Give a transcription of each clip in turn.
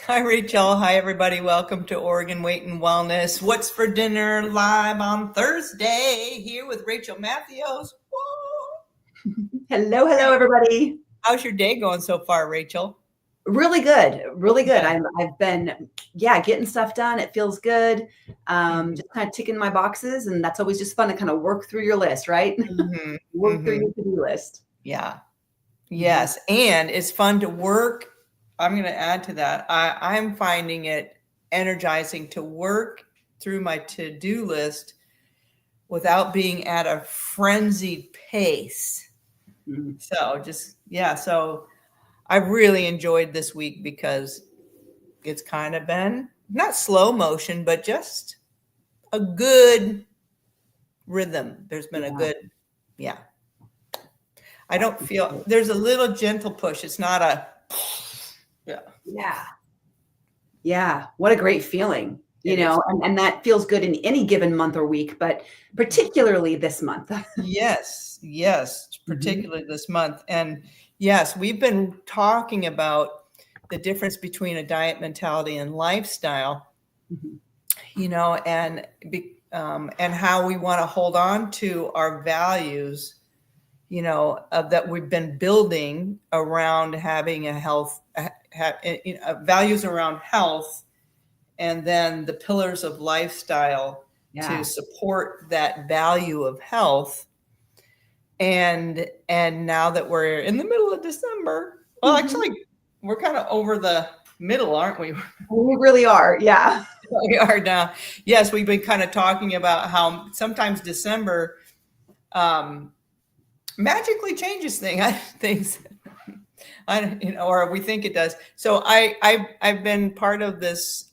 Hi, Rachel. Hi, everybody. Welcome to Oregon Weight and Wellness. What's for dinner live on Thursday here with Rachel Matthews. Woo! Hello, everybody. How's your day going so far, Rachel? Really good, really good. Yeah. I've been, getting stuff done. It feels good. Mhm. Just kind of ticking my boxes, and that's always just fun to kind of work through your list, right? Mhm. Work through Mhm. your to-do list. Yeah. Mhm. Yes. And it's fun to work. I'm going to add to that. I'm finding it energizing to work through my to-do list without being at a frenzied pace. Mhm. So I've really enjoyed this week because it's kind of been not slow motion, but just a good rhythm. There's been a Yeah, good, yeah. I don't feel there's a little gentle push. It's not a, yeah. yeah, yeah. What a great feeling, It is. and that feels good in any given month or week, but particularly this month. Yes, Mhm. particularly this month. And yes, we've been talking about the difference between a diet mentality and lifestyle, Mhm. and how we want to hold on to our values, that we've been building around having a health, values around health, and then the pillars of lifestyle to Yeah. support that value of health. And now that we're in the middle of December, well, Mhm. actually, we're kind of over the middle, aren't we? We really are. Yeah. We are now. Yes, we've been kind of talking about how sometimes December magically changes things. Or we think it does. So I've been part of this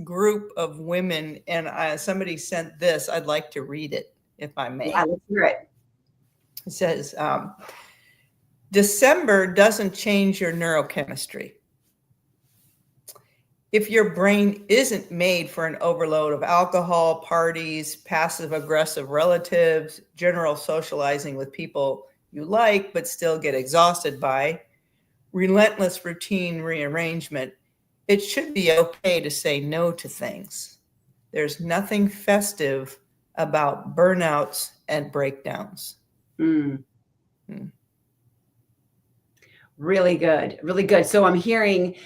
group of women, and somebody sent this. I'd like to read it, if I Yeah, may. let's hear it. It says, December doesn't change your neurochemistry. If your brain isn't made for an overload of alcohol, parties, passive aggressive relatives, general socializing with people you like but still get exhausted by, relentless routine rearrangement, it should be okay to say no to things. There's nothing festive about burnouts and breakdowns. Mm. Hmm. Really good, really good. So I'm hearing,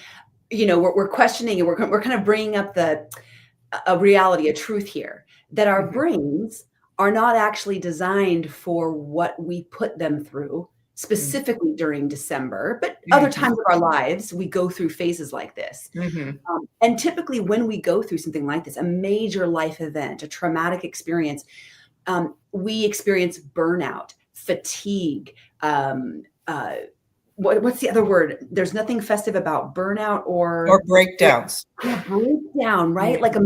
we're questioning and we're kind of bringing up a reality, a truth here that our Mhm. brains are not actually designed for what we put them through, Mhm. specifically during December, but other Mhm. times of our lives, we go through phases like this. Mhm. And typically, when we go through something like this, a major life event, a traumatic experience, we experience burnout, fatigue, what's the other word? There's nothing festive about burnout Or or breakdowns. yeah, breakdown, right? Mhm. Like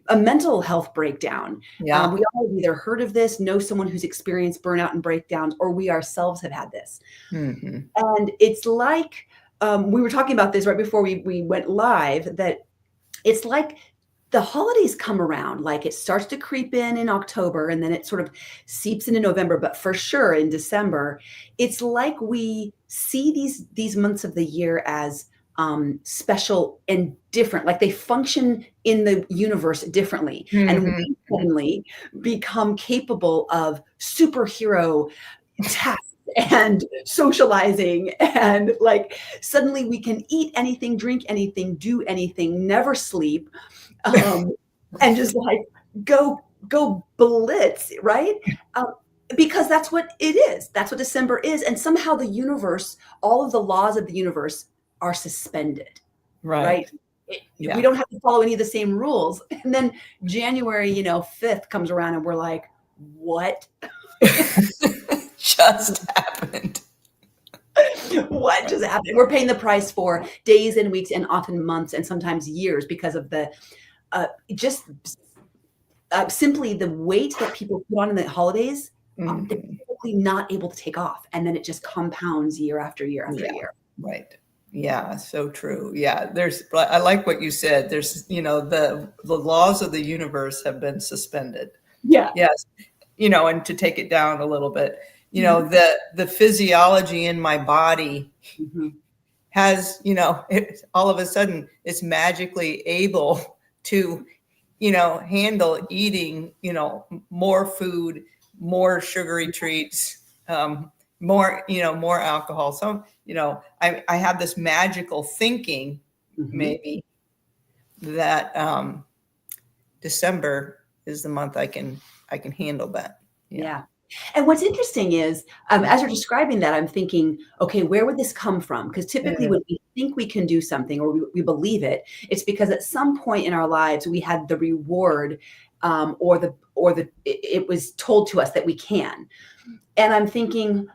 a mental health breakdown. Yeah. We all have either heard of this, know someone who's experienced burnout and breakdowns, or we ourselves have had this. Mhm. And it's like we were talking about this right before we went live, that it's like the holidays come around, like it starts to creep in October and then it sort of seeps into November, but for sure in December, it's like we see these months of the year as special and different, like they function in the universe differently, and Mhm. we suddenly become capable of superhero tasks and socializing, and like suddenly we can eat anything, drink anything, do anything, never sleep, um, and just like go blitz, right? Um, because that's what it is. That's what December is, and somehow the universe, all of the laws of the universe, are suspended, right? Right. We Yeah. don't have to follow any of the same rules. And then January, 5th comes around, and we're like, what? Just happened. What just happened? We're paying the price for days and weeks and often months and sometimes years because of the just simply the weight that people put on in the holidays. They're Mhm. typically not able to take off, and then it just compounds year after year after Yeah. year. Right. Yeah, so true. Yeah, I like what you said. There's, the laws of the universe have been suspended. Yeah. Yes. And to take it down a little bit, Mhm. the physiology in my body Mhm. has, all of a sudden it's magically able to, handle eating, more food, more sugary treats, more alcohol. So, I have this magical thinking maybe that December is the month I can handle that. Yeah. And what's interesting is, as you're describing that, I'm thinking, okay, where would this come from? Because typically when we think we can do something or we believe it, it's because at some point in our lives we had the reward, it was told to us that we can. And I'm thinking,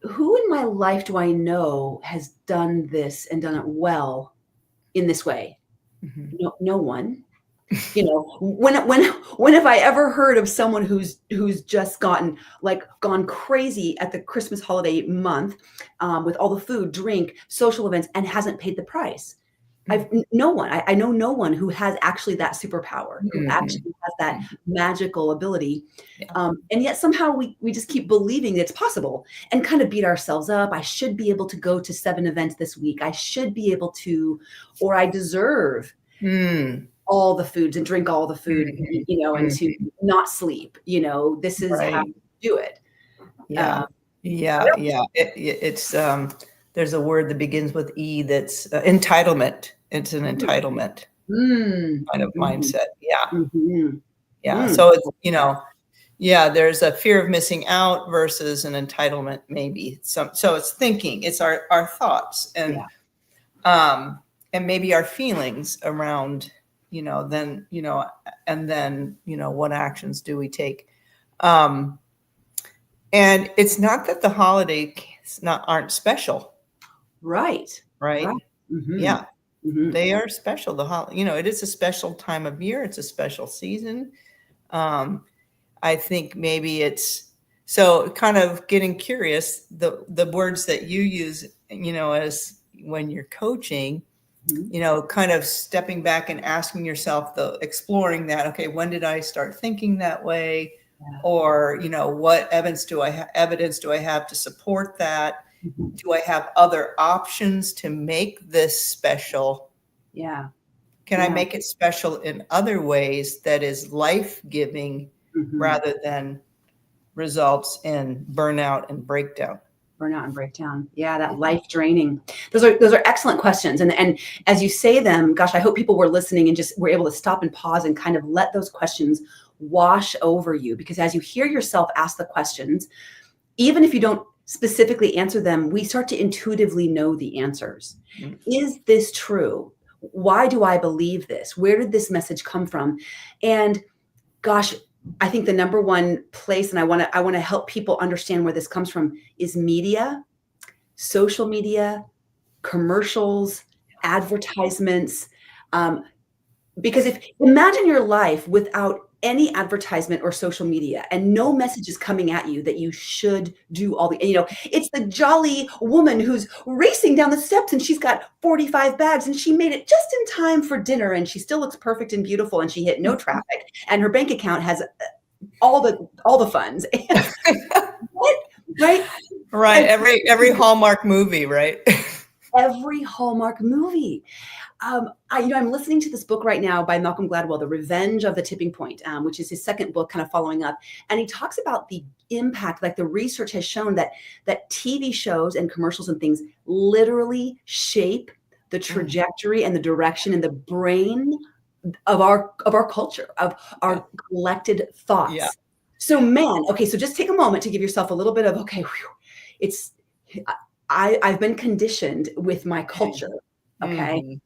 who in my life do I know has done this and done it well in this way? No one. When have I ever heard of someone who's just gone crazy at the Christmas holiday month, with all the food, drink, social events, and hasn't paid the price? No one. I know no one who has actually that superpower, who actually has that magical ability. And yet somehow we just keep believing that it's possible and kind of beat ourselves up. I should be able to go to 7 events this week. I should be able to, or I deserve all the foods and drink all the food, and to not sleep. This is how you do it. It's there's a word that begins with E that's entitlement. It's an entitlement kind of mindset. So it's, there's a fear of missing out versus an entitlement, maybe. So it's thinking, it's our thoughts and maybe our feelings around, then, and then, what actions do we take? And it's not that the holidays aren't special. Right. Yeah. They are special. It is a special time of year. It's a special season. I think maybe it's so kind of getting curious, the words that you use, as when you're coaching, kind of stepping back and asking yourself, exploring that, okay, when did I start thinking that way? Or, what evidence do I have to support that? Do I have other options to make this special? Can I make it special in other ways that is life-giving rather than results in burnout and breakdown? That life draining. Those are excellent questions. And as you say them, gosh, I hope people were listening and just were able to stop and pause and kind of let those questions wash over you. Because as you hear yourself ask the questions, even if you don't specifically answer them, we start to intuitively know the answers. Is this true? Why do I believe this? Where did this message come from? And gosh, I think the number one place, and I want to help people understand where this comes from, is media, social media, commercials, advertisements. Because imagine your life without any advertisement or social media and no messages coming at you that you should do all the, it's the jolly woman who's racing down the steps and she's got 45 bags and she made it just in time for dinner and she still looks perfect and beautiful and she hit no traffic and her bank account has all the funds. Right. Every Hallmark movie, right? Every Hallmark movie. I'm listening to this book right now by Malcolm Gladwell, The Revenge of the Tipping Point, which is his second book kind of following up. And he talks about the impact, like the research has shown that TV shows and commercials and things literally shape the trajectory and the direction and the brain of our culture, of our collected thoughts. Yeah. So so just take a moment to give yourself a little bit of, I've been conditioned with my culture. Okay.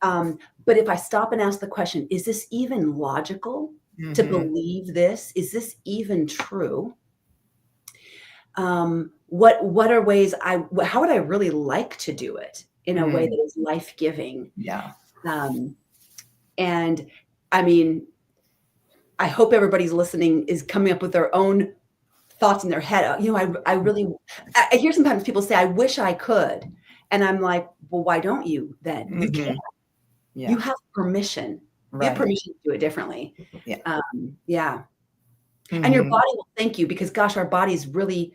But if I stop and ask the question, is this even logical to believe this? Is this even true? What are ways how would I really like to do it in a way that is life-giving? And I mean, I hope everybody's listening is coming up with their own thoughts in their head. I hear sometimes people say, I wish I could. And I'm like, well, why don't you then? You can. You have permission. You have permission to do it differently. And your body will thank you because, gosh, our bodies really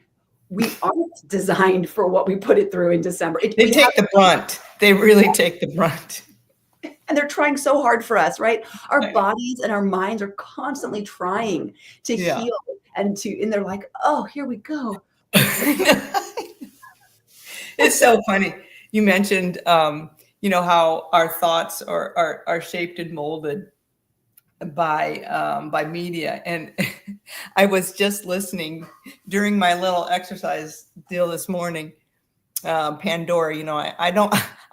we aren't designed for what we put it through in December. They take the brunt. They really take the brunt. And they're trying so hard for us, right? Our I know. bodies and our minds are constantly trying to Yeah. heal and they're like, oh, here we go. It's so funny. You mentioned, how our thoughts are shaped and molded by media. And I was just listening during my little exercise deal this morning. Pandora,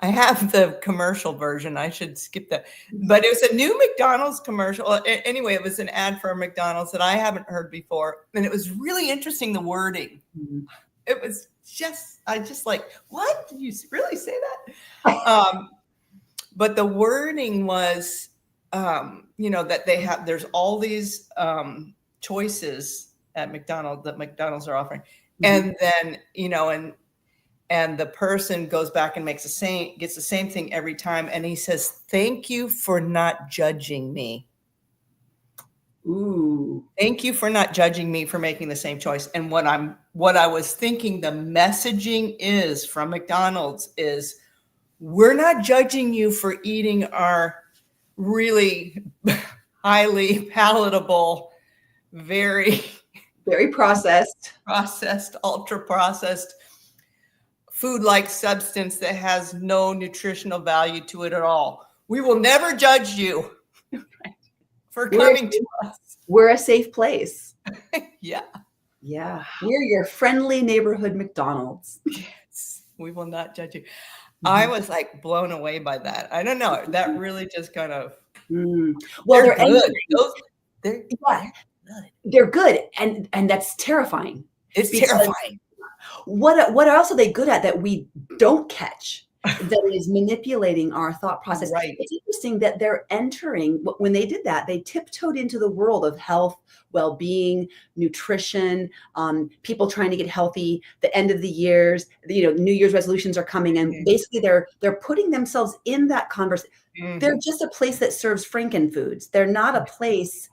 I have the commercial version. I should skip that. But it was a new McDonald's commercial. Anyway, it was an ad for McDonald's that I haven't heard before. And it was really interesting, the wording. Mhm. It was I just like, what? Did you really say that? But the wording was, that there's all these choices at McDonald's that McDonald's are offering. And then, and the person goes back and gets the same thing every time. And he says, thank you for not judging me. Ooh. Thank you for not judging me for making the same choice. And what I was thinking the messaging is from McDonald's is, we're not judging you for eating our really highly palatable, very processed, ultra processed food-like substance that has no nutritional value to it at all. We will never judge you for coming to us. We're a safe place. Yeah. Yeah. We're your friendly neighborhood McDonald's. Yes. We will not judge you. I was like blown away by that. I don't know. That really just kind of. Well, they're good. They're good, and that's terrifying. It's terrifying. What else are they good at that we don't catch? That is manipulating our thought process. Right. It's interesting that they're entering, when they did that, they tiptoed into the world of health, well-being, nutrition, people trying to get healthy, the end of the years, New Year's resolutions are coming. And basically they're putting themselves in that conversation. They're just a place that serves Frankenfoods. They're not a place,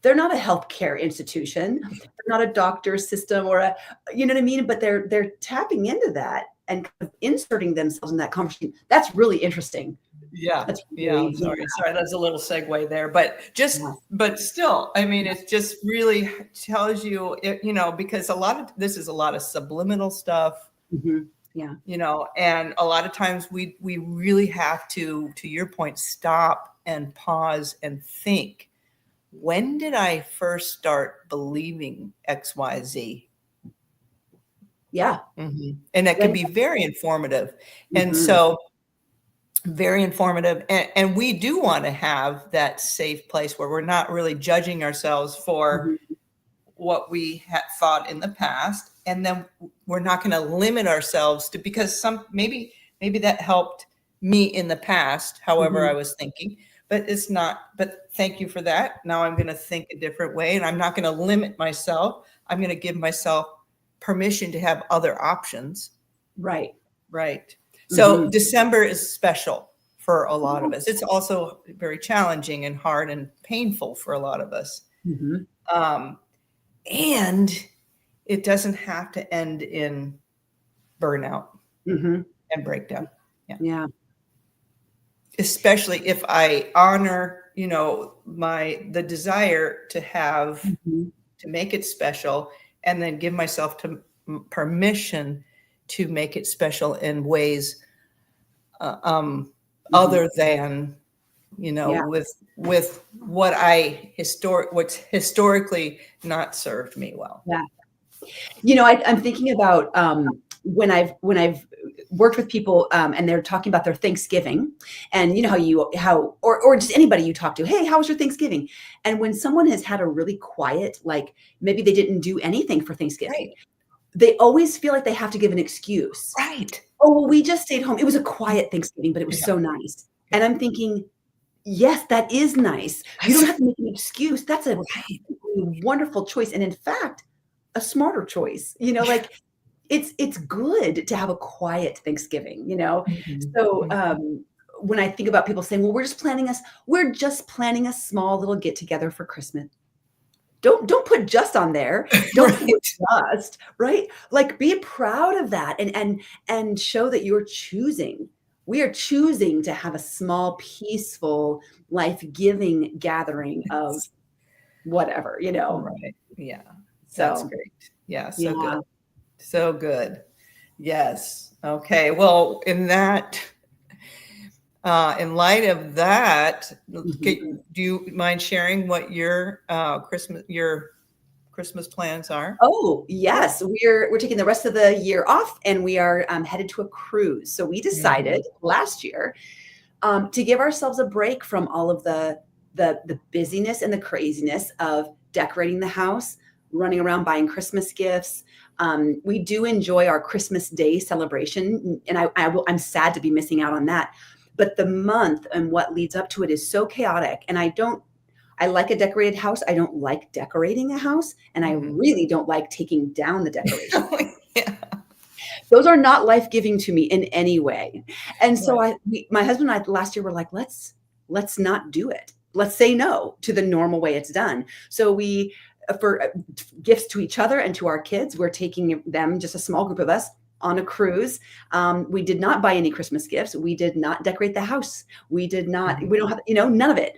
they're not a healthcare institution. They're not a doctor system or you know what I mean? But they're tapping into that and kind of inserting themselves in that conversation. That's really interesting. Yeah. Sorry. That's a little segue there, but still, I mean, it just really tells you, because this is a lot of subliminal stuff. Yeah. And a lot of times we really have to your point, stop and pause and think, when did I first start believing X, Y, Z? Yeah. And that can be very informative. And so very informative. And we do want to have that safe place where we're not really judging ourselves for what we had thought in the past. And then we're not going to limit ourselves to, because maybe that helped me in the past, however I was thinking, but it's not, but thank you for that. Now I'm going to think a different way, and I'm not going to limit myself. I'm going to give myself permission to have other options. Right. So December is special for a lot of us. It's also very challenging and hard and painful for a lot of us. And it doesn't have to end in burnout and breakdown. Yeah. Especially if I honor, the desire to have, to make it special, and then give myself permission to make it special in ways other than, with what's historically not served me well. Yeah. I'm thinking about when I've worked with people and they're talking about their Thanksgiving, and or just anybody you talk to, hey, how was your Thanksgiving? And when someone has had a really quiet, like maybe they didn't do anything for Thanksgiving, they always feel like they have to give an excuse. Right. Oh, well, we just stayed home. It was a quiet Thanksgiving, but it was so nice. And I'm thinking, yes, that is nice. You don't have to make an excuse. That's a wonderful choice. And in fact, a smarter choice, it's good to have a quiet Thanksgiving, So when I think about people saying, well, we're just planning a small little get together for Christmas. Don't put just on there. Don't put Right. just, right? Like be proud of that and show that you're choosing. We are choosing to have a small, peaceful, life-giving gathering of whatever, you know. Right. Yeah. That's So, great. Yeah. So good. yeah. So good. Yes. Okay. Well, in light of that, Mhm. do you mind sharing what your Christmas plans are? Oh, yes. We're taking the rest of the year off and we are headed to a cruise. So we Mhm. decided last year to give ourselves a break from all of the busyness and the craziness of decorating the house, running around buying Christmas gifts. We do enjoy our Christmas Day celebration, and I'm sad to be missing out on that. But the month and what leads up to it is so chaotic, and I don't. I like a decorated house. I don't like decorating a house, and I Mhm. really don't like taking down the decoration. Yeah. Those are not life-giving to me in any way. And so Right. my husband and I last year were like, let's not do it. Let's say no to the normal way it's done. So we for gifts to each other and to our kids, we're taking them, just a small group of us, on a cruise. We did not buy any Christmas gifts. We did not decorate the house. We did not. Mhm. We don't have, none of it.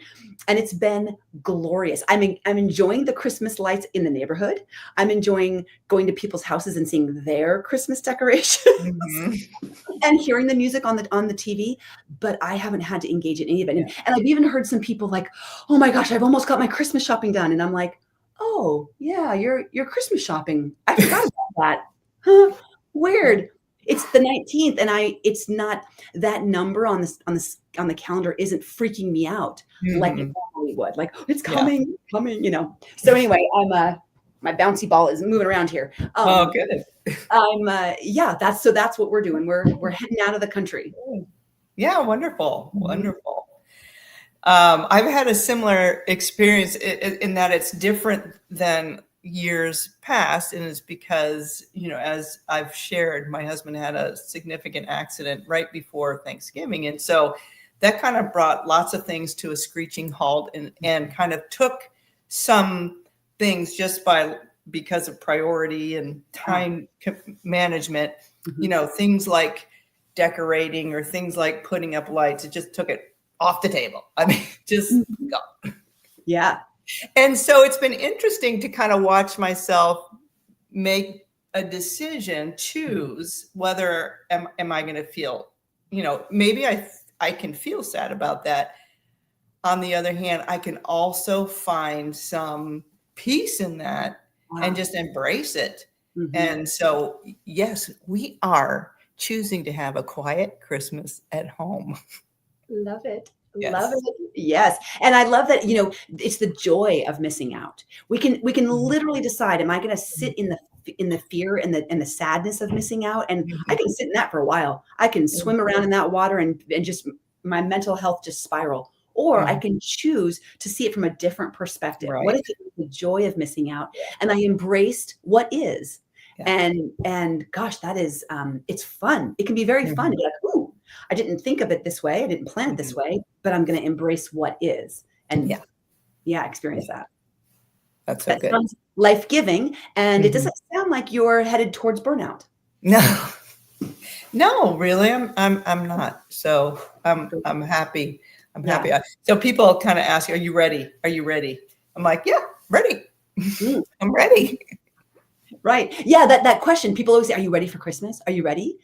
And it's been glorious. I'm enjoying the Christmas lights in the neighborhood. I'm enjoying going to people's houses and seeing their Christmas decorations Mhm. and hearing the music on the TV, but I haven't had to engage in any of it. Yeah. And I've even heard some people like, "Oh my gosh, I've almost got my Christmas shopping done." And I'm like, "Oh, yeah, your Christmas shopping. I forgot about that. Huh, Right. weird." It's the 19th and it's not that number on the calendar isn't freaking me out like it Mhm. normally would. Like, "It's Yeah. coming. So anyway, my bouncy ball is moving around here. Oh, good. Yeah, that's what we're doing. We're heading out of the country. Yeah, wonderful, Mhm. wonderful. I've had a similar experience in that it's different than years past, and it's because, as I've shared, my husband had a significant accident right before Thanksgiving, and so that kind of brought lots of things to a screeching halt, and kind of took some things just because of priority and Yeah. time management, Mhm. things like decorating or things like putting up lights. It just took it off the table. I mean, just Mhm. go. Yeah. And so it's been interesting to kind of watch myself make a decision, Mhm. choose whether am I going to feel, maybe I can feel sad about that. On the other hand, I can also find some peace in that and Wow. just embrace it. Mhm. And so, yes, we are choosing to have a quiet Christmas at home. Love it. Love Yes. it. Yes. And I love that, it's the joy of missing out. We can Mhm. literally decide, am I gonna Mhm. sit in the fear and the sadness of missing out? And I Mhm. can sit in that for a while. I can Mhm. swim around in that water and just my mental health just spiral. Or I Mhm. can choose to see it from a different perspective. What Right. if it was the joy of missing out Yeah. and I embraced what is? Yeah. And gosh, that is it's fun. It can be very fun to Mhm. be like, ooh, I didn't think of it this way. I didn't plan it this Mhm. way, but I'm going to embrace what is and Yeah. yeah, Yeah. experience that. That's so That good. sounds life giving. And it Mhm. doesn't sound like you're headed towards burnout. No. No, really, I'm not. So, I'm happy. I'm Yeah. happy. So people kinda ask, "Are you ready? Are you ready?" I'm like, "Yeah, ready. Mm, I'm mhm. ready." Right. Yeah. That question. People always say, "Are you ready for Christmas? Are you ready?"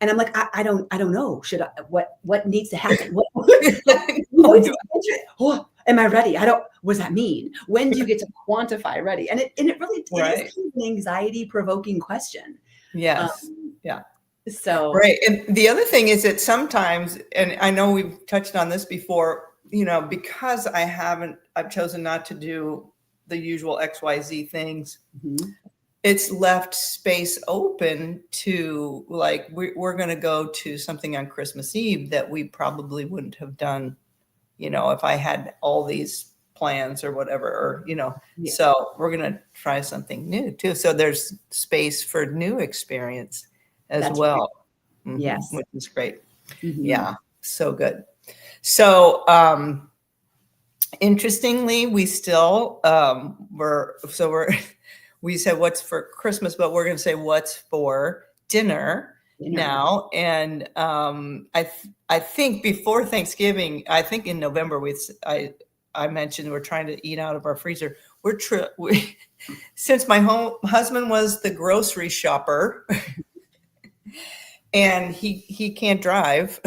And I'm like, I don't know. Should I? What needs to happen? What? I know, What's do the answer? Oh, am I ready? I don't. What does that mean? When do you get to quantify ready? And it really it is Right. kind of an anxiety provoking question. Yes. Um, Yeah. so Right, and the other thing is that sometimes, and I know we've touched on this before, because I've chosen not to do the usual XYZ things, mhm. it's left space open to, like, we're going to go to something on Christmas Eve that we probably wouldn't have done, if I had all these plans or whatever, or, Yeah, so we're going to try something new too. So there's space for new experience as that's right. well. Yes. Which is great. Mhm. Yeah, so good. So, Interestingly, we still we said what's for Christmas, but we're going to say what's for dinner now. And I think before Thanksgiving, I think in November I mentioned we're trying to eat out of our freezer. Since my husband was the grocery shopper and he can't drive.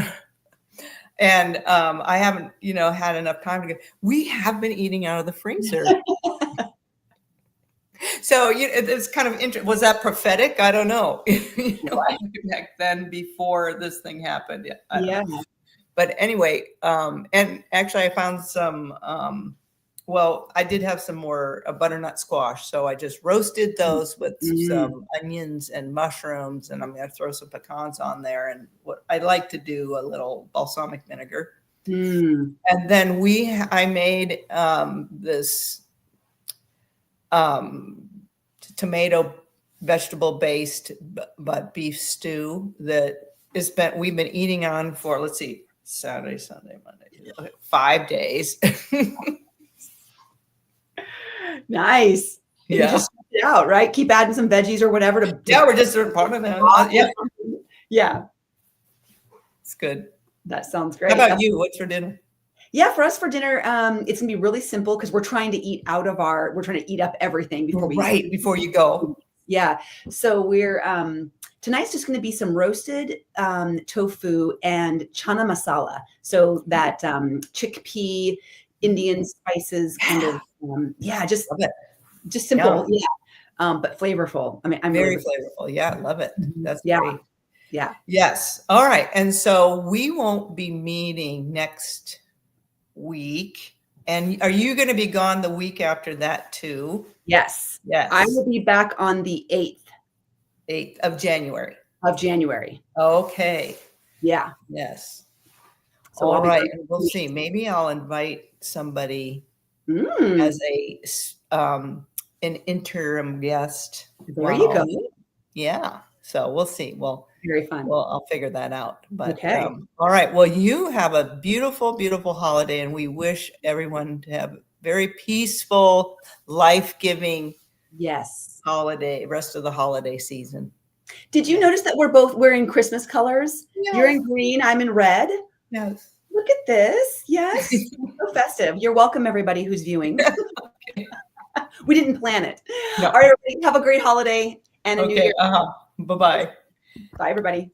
And I haven't, had enough time to we have been eating out of the freezer. So it's kind of interesting. Was that prophetic? I don't know. Back then, before this thing happened. Yeah. But anyway, and actually I found some, I did have some more butternut squash. So I just roasted those with some onions and mushrooms, and I'm going to throw some pecans on there. And what I like to do, a little balsamic vinegar. And then I made this tomato vegetable based but beef stew that we've been eating on for, let's see, Saturday, Sunday, Monday, 5 days. Nice. Yeah. You just it out, right? Keep adding some veggies or whatever we're just sort of part of that. Yeah. It's good. That sounds great. How about you? What's for dinner? Yeah, for us for dinner, it's gonna be really simple because we're trying to eat up everything before you go. Yeah. So tonight's just gonna be some roasted tofu and chana masala. So that chickpea Indian spices kind of just simple. Yeah. But flavorful. I mean, I'm very flavorful. Yeah, I love it. That's great. Yeah. Yes. All right. And so we won't be meeting next week. And are you going to be gone the week after that too? Yes. Yes. I will be back on the 8th of January. Okay. Yeah. Yes. So all right. We'll see. Maybe I'll invite somebody as an interim guest. There you go. Yeah. So we'll see. Well, very fun. Well, I'll figure that out. But okay. All right. Well, you have a beautiful, beautiful holiday, and we wish everyone to have a very peaceful, life-giving holiday, rest of the holiday season. Did you notice that we're both wearing Christmas colors? Yes. You're in green, I'm in red. Yes. Look at this. Yes. So festive. You're welcome, everybody who's viewing. Okay. We didn't plan it. No. All right, everybody, have a great holiday and a new year. Bye-bye. Bye, everybody.